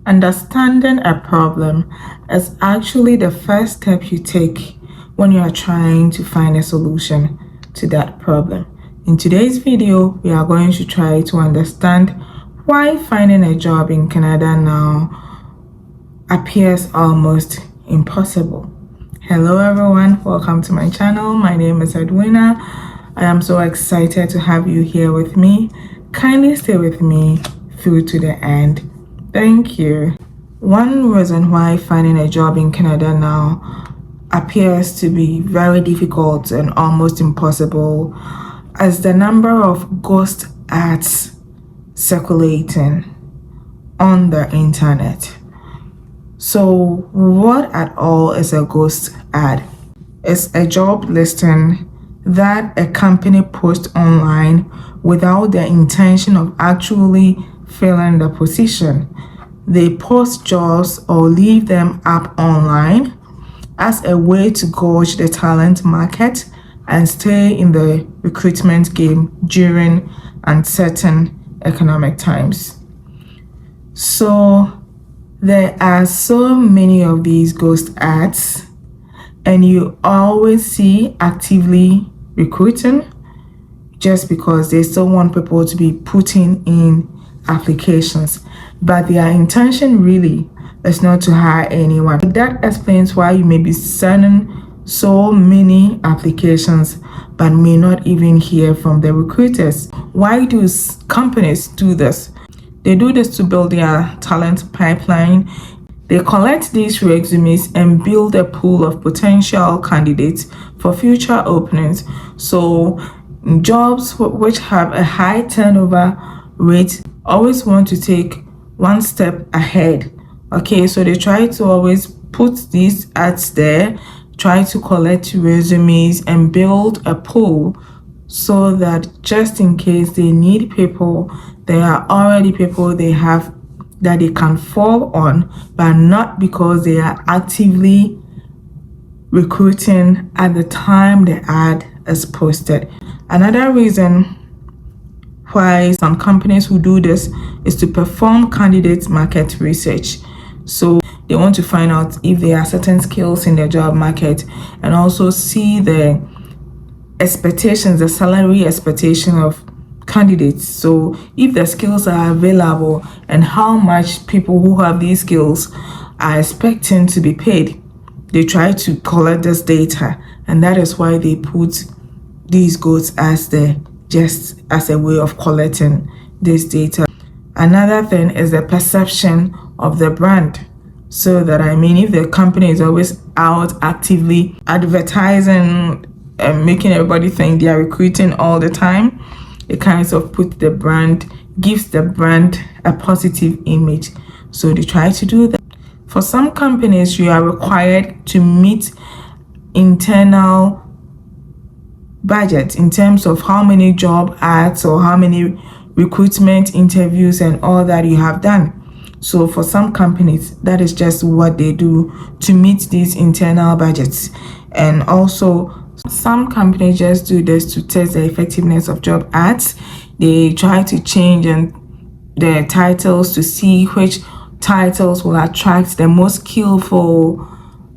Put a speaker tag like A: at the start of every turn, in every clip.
A: Understanding a problem is actually the first step you take when you are trying to find a solution to that problem. In today's video, we are going to try to understand why finding a job in Canada now appears almost impossible. Hello everyone, welcome to my channel. My name is Edwina. I am so excited to have you here with me. Kindly stay with me through to the end. Thank you. One reason why finding a job in Canada now appears to be very difficult and almost impossible is the number of ghost ads circulating on the internet. So what at all is a ghost ad? It's a job listing that a company posts online without the intention of actually filling the position. They post jobs or leave them up online as a way to gauge the talent market and stay in the recruitment game during uncertain economic times. So there are so many of these ghost ads, and you always see actively recruiting just because they still want people to be putting in applications, but their intention really is not to hire anyone. That explains why you may be sending so many applications but may not even hear from the recruiters. Why do companies do this? They do this to build their talent pipeline. They collect these resumes and build a pool of potential candidates for future openings. So jobs which have a high turnover rate always want to take one step ahead. Okay, so they try to always put these ads there, try to collect resumes and build a pool so that just in case they need people, there are already people they have that they can fall on, but not because they are actively recruiting at the time the ad is posted. Another reason why some companies who do this is to perform candidate market research. So they want to find out if there are certain skills in the job market and also see the expectations, the salary expectation of candidates. So if the skills are available and how much people who have these skills are expecting to be paid, they try to collect this data, and that is why they put these goals as just as a way of collecting this data. Another thing is the perception of the brand. So that if the company is always out actively advertising and making everybody think they are recruiting all the time, it kind of gives the brand a positive image. So they try to do that. For some companies, you are required to meet internal budget in terms of how many job ads or how many recruitment interviews and all that you have done. So for some companies, that is just what they do to meet these internal budgets. And also some companies just do this to test the effectiveness of job ads. They try to change the titles to see which titles will attract the most skillful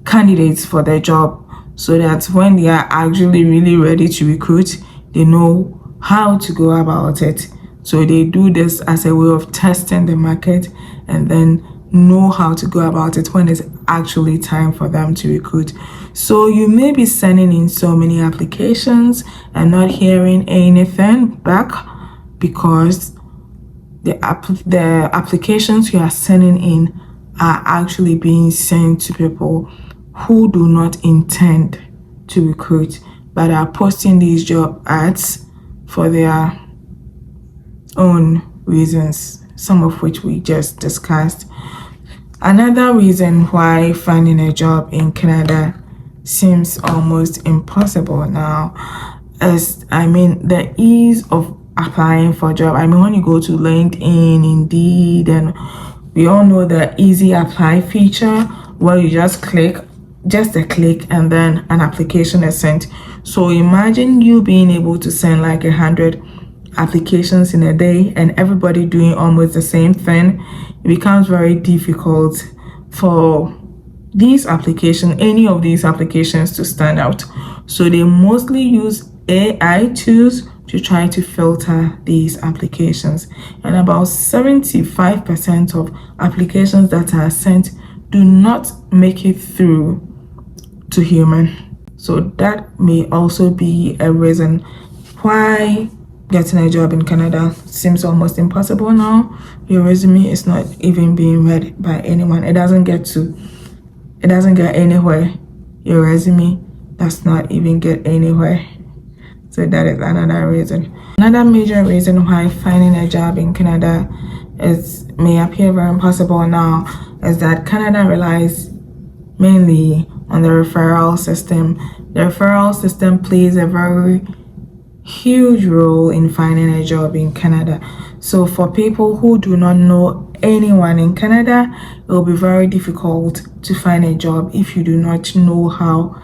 A: candidates for their job, so that when they are actually really ready to recruit, they know how to go about it. So they do this as a way of testing the market and then know how to go about it when it's actually time for them to recruit. So you may be sending in so many applications and not hearing anything back because the applications you are sending in are actually being sent to people who do not intend to recruit but are posting these job ads for their own reasons, some of which we just discussed. Another reason why finding a job in Canada seems almost impossible now is the ease of applying for a job. When you go to LinkedIn, Indeed, and we all know the easy apply feature where you just a click and then an application is sent. So imagine you being able to send like 100 applications in a day and everybody doing almost the same thing, it becomes very difficult for these applications, any of these applications, to stand out. So they mostly use AI tools to try to filter these applications, and about 75% of applications that are sent do not make it through to human. So that may also be a reason why getting a job in Canada seems almost impossible now. Your resume is not even being read by anyone. It doesn't get anywhere. Your resume does not even get anywhere. So that is another reason. Another major reason why finding a job in Canada may appear very impossible now is that Canada relies mainly on the referral system. The referral system plays a very huge role in finding a job in Canada. So for people who do not know anyone in Canada, it will be very difficult to find a job if you do not know how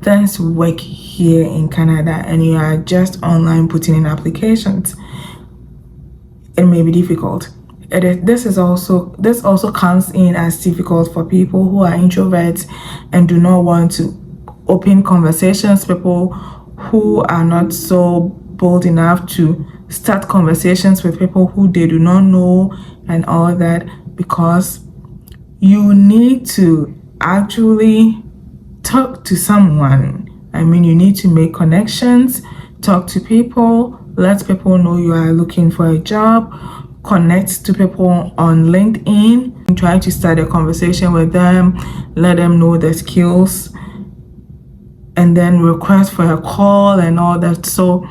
A: things work here in Canada and you are just online putting in applications. It may be difficult. This also comes in as difficult for people who are introverts and do not want to open conversations, people who are not so bold enough to start conversations with people who they do not know and all that, because you need to actually talk to someone. I mean, you need to make connections, talk to people, let people know you are looking for a job, connect to people on LinkedIn, try to start a conversation with them, let them know the skills, and then request for a call and all that. So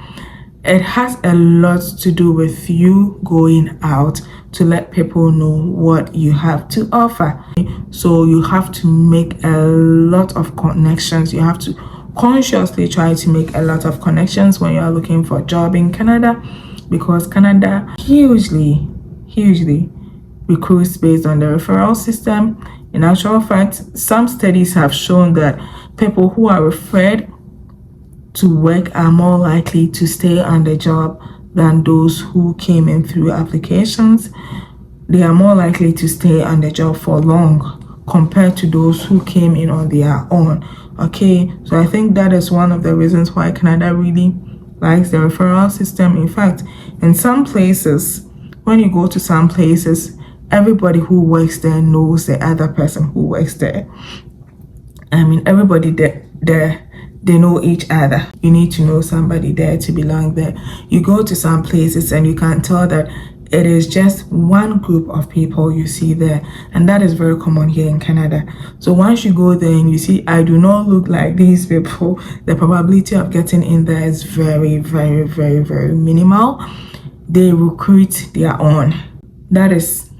A: it has a lot to do with you going out to let people know what you have to offer. So you have to make a lot of connections. You have to consciously try to make a lot of connections when you are looking for a job in Canada, because Canada hugely recruits based on the referral system. In actual fact, some studies have shown that people who are referred to work are more likely to stay on the job than those who came in through applications. They are more likely to stay on the job for long compared to those who came in on their own. Okay, so I think that is one of the reasons why Canada really likes the referral system. In fact, in some places, when you go to some places, everybody who works there knows the other person who works there. I mean, everybody there, they know each other. You need to know somebody there to belong there. You go to some places and you can tell that it is just one group of people you see there, and that is very common here in Canada. So once you go there and you see, I do not look like these people, the probability of getting in there is very, very, very, very minimal. They recruit their own. That is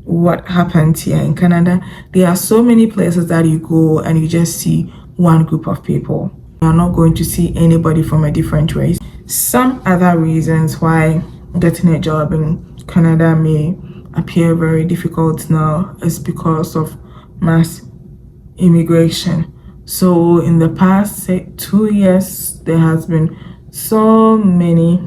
A: what happens here in Canada. There are so many places that you go and you just see one group of people. You are not going to see anybody from a different race. Some other reasons why getting a job in Canada may appear very difficult now is because of mass immigration. So in the past, say, 2 years, there has been so many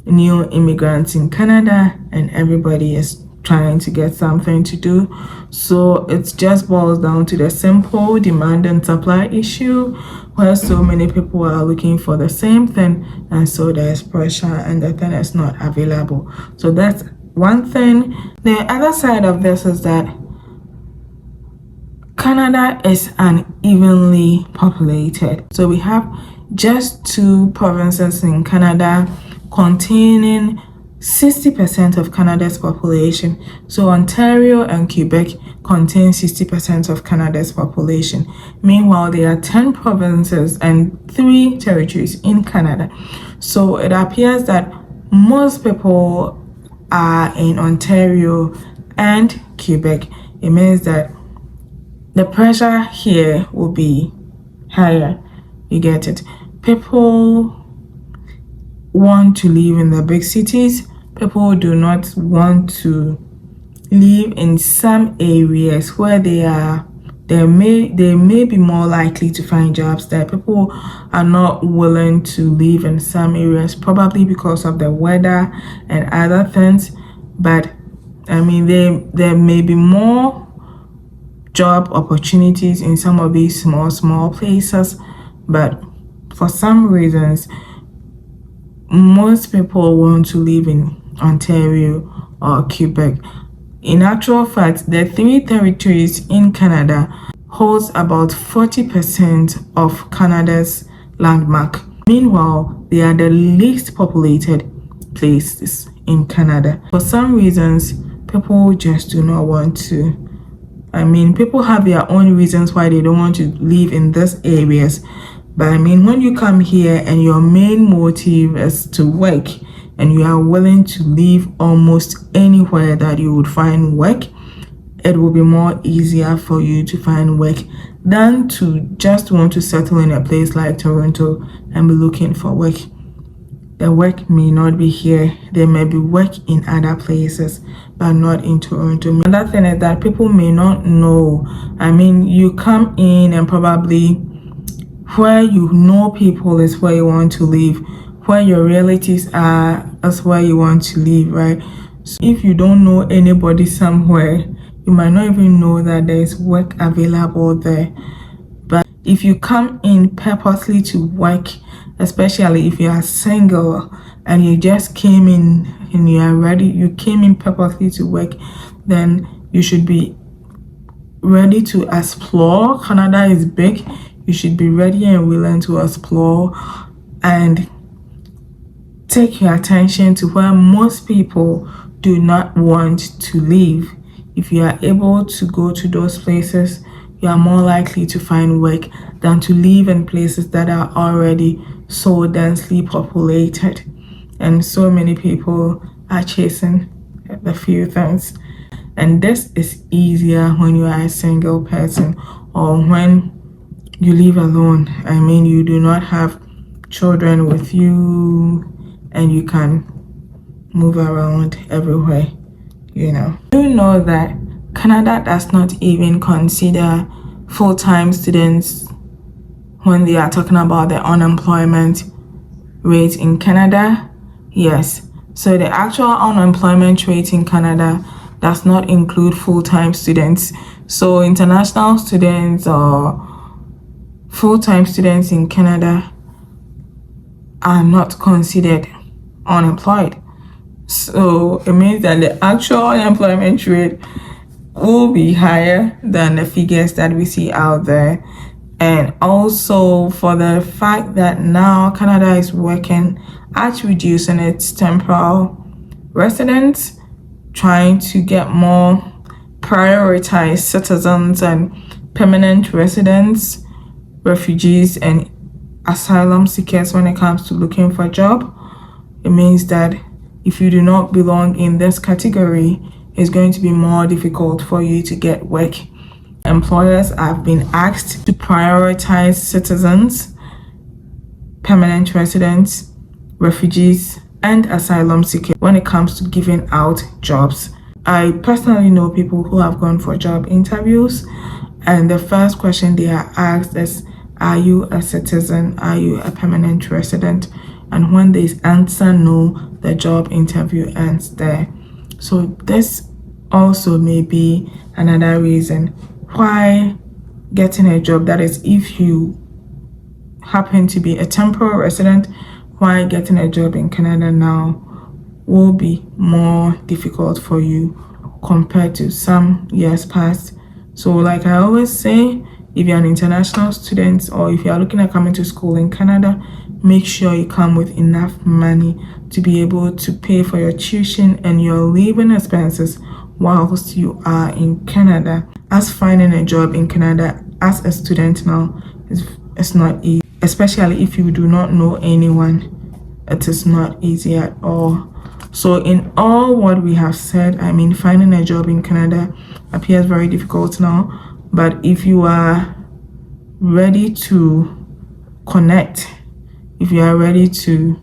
A: new immigrants in Canada and everybody is trying to get something to do. So it just boils down to the simple demand and supply issue, where so many people are looking for the same thing, and so there's pressure and the thing is not available. So that's one thing. The other side of this is that Canada is unevenly populated. So we have just 2 provinces in Canada containing 60% of Canada's population. So Ontario and Quebec contain 60% of Canada's population. Meanwhile, there are 10 provinces and 3 territories in Canada. So it appears that most people are in Ontario and Quebec. It means that the pressure here will be higher. You get it? People want to live in the big cities. People do not want to live in some areas where they are they may be more likely to find jobs there. People are not willing to live in some areas, probably because of the weather and other things. But I mean, there may be more job opportunities in some of these small places, but for some reasons most people want to live in Ontario or Quebec. In actual fact, the three territories in Canada holds about 40% of Canada's landmark. Meanwhile, they are the least populated places in Canada. For some reasons, people just do not want to. I mean, people have their own reasons why they don't want to live in these areas. But I mean, when you come here and your main motive is to work, and you are willing to live almost anywhere that you would find work, it will be more easier for you to find work than to just want to settle in a place like Toronto and be looking for work. The work may not be here. There may be work in other places, but not in Toronto. Another thing is that people may not know. I mean, you come in and probably where you know people is where you want to live. Where your relatives are, that's where you want to live, right? So if you don't know anybody somewhere, you might not even know that there's work available there. But if you come in purposely to work, especially if you are single and you just came in and you came in purposely to work, then you should be ready to explore. Canada is big. You should be ready and willing to explore and take your attention to where most people do not want to live. If you are able to go to those places, you are more likely to find work than to live in places that are already so densely populated. And so many people are chasing a few things. And this is easier when you are a single person or when you live alone. I mean, you do not have children with you and you can move around everywhere, you know. You know that Canada does not even consider full-time students when they are talking about the unemployment rate in Canada. Yes, so the actual unemployment rate in Canada does not include full-time students. So international students or full-time students in Canada are not considered unemployed. So it means that the actual unemployment rate will be higher than the figures that we see out there. And also for the fact that now Canada is working at reducing its temporal residents, trying to get more prioritized citizens and permanent residents, refugees and asylum seekers when it comes to looking for a job. It means that if you do not belong in this category, it's going to be more difficult for you to get work. Employers have been asked to prioritize citizens, permanent residents, refugees, and asylum seekers when it comes to giving out jobs. I personally know people who have gone for job interviews, and the first question they are asked is, are you a citizen? Are you a permanent resident? And when they answer no, the job interview ends there. So this also may be another reason why getting a job, that is if you happen to be a temporary resident, why getting a job in Canada now will be more difficult for you compared to some years past. So like I always say, if you're an international student or if you're looking at coming to school in Canada, make sure you come with enough money to be able to pay for your tuition and your living expenses whilst you are in Canada. As finding a job in Canada as a student now is not easy, especially if you do not know anyone. It is not easy at all. So in all what we have said, I mean, finding a job in Canada appears very difficult now. But if you are ready to connect, if you are ready to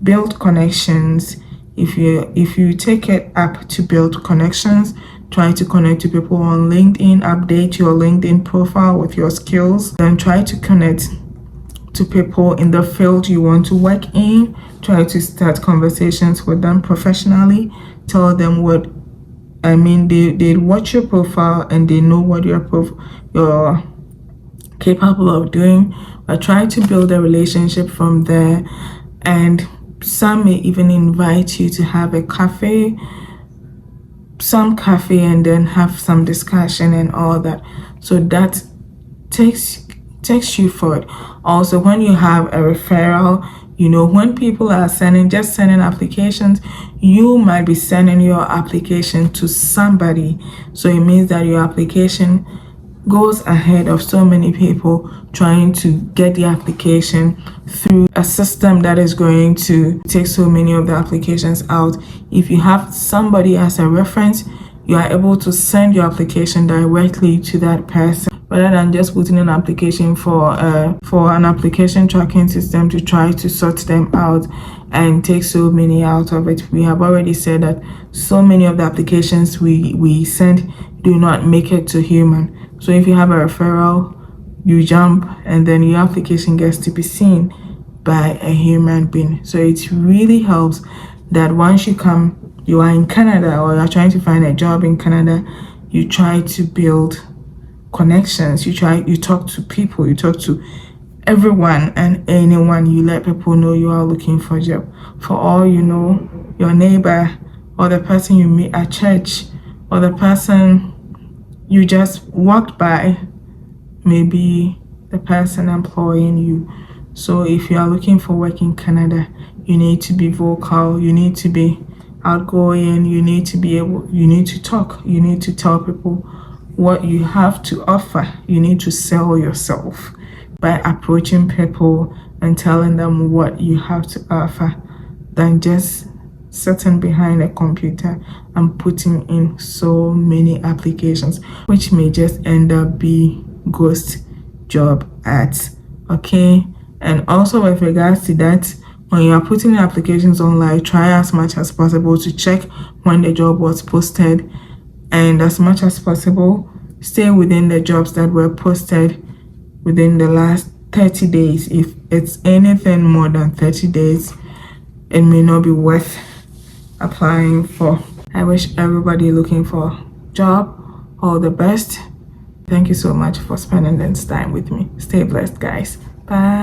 A: build connections, if you take it up to build connections, Try to connect to people on LinkedIn, update your LinkedIn profile with your skills. Then try to connect to people in the field you want to work in. Try to start conversations with them professionally. Tell them what they watch your profile and they know what you're capable of doing. But try to build a relationship from there. And some may even invite you to have a cafe, and then have some discussion and all that. So that takes you forward. Also, when you have a referral, when people are sending applications, you might be sending your application to somebody. So it means that your application goes ahead of so many people trying to get the application through a system that is going to take so many of the applications out. If you have somebody as a reference, you are able to send your application directly to that person rather than just putting an application for an application tracking system to try to sort them out and take so many out of it. We have already said that so many of the applications we send do not make it to human. So if you have a referral, you jump and then your application gets to be seen by a human being. So it really helps that once you are in Canada or you're trying to find a job in Canada, you try to build connections. You talk to people, you talk to everyone and anyone. You let people know you are looking for a job. For all you know, your neighbor or the person you meet at church or the person you just walked by, maybe the person employing you. So if you are looking for work in Canada, you need to be vocal, you need to be outgoing, you need to talk, you need to tell people what you have to offer. You need to sell yourself by approaching people and telling them what you have to offer than just sitting behind a computer and putting in so many applications, which may just end up be ghost job ads. Okay, and also with regards to that, when you are putting applications online, try as much as possible to check when the job was posted, and as much as possible stay within the jobs that were posted within the last 30 days. If it's anything more than 30 days, it may not be worth applying for. I wish everybody looking for a job all the best. Thank you so much for spending this time with me. Stay blessed, guys. Bye.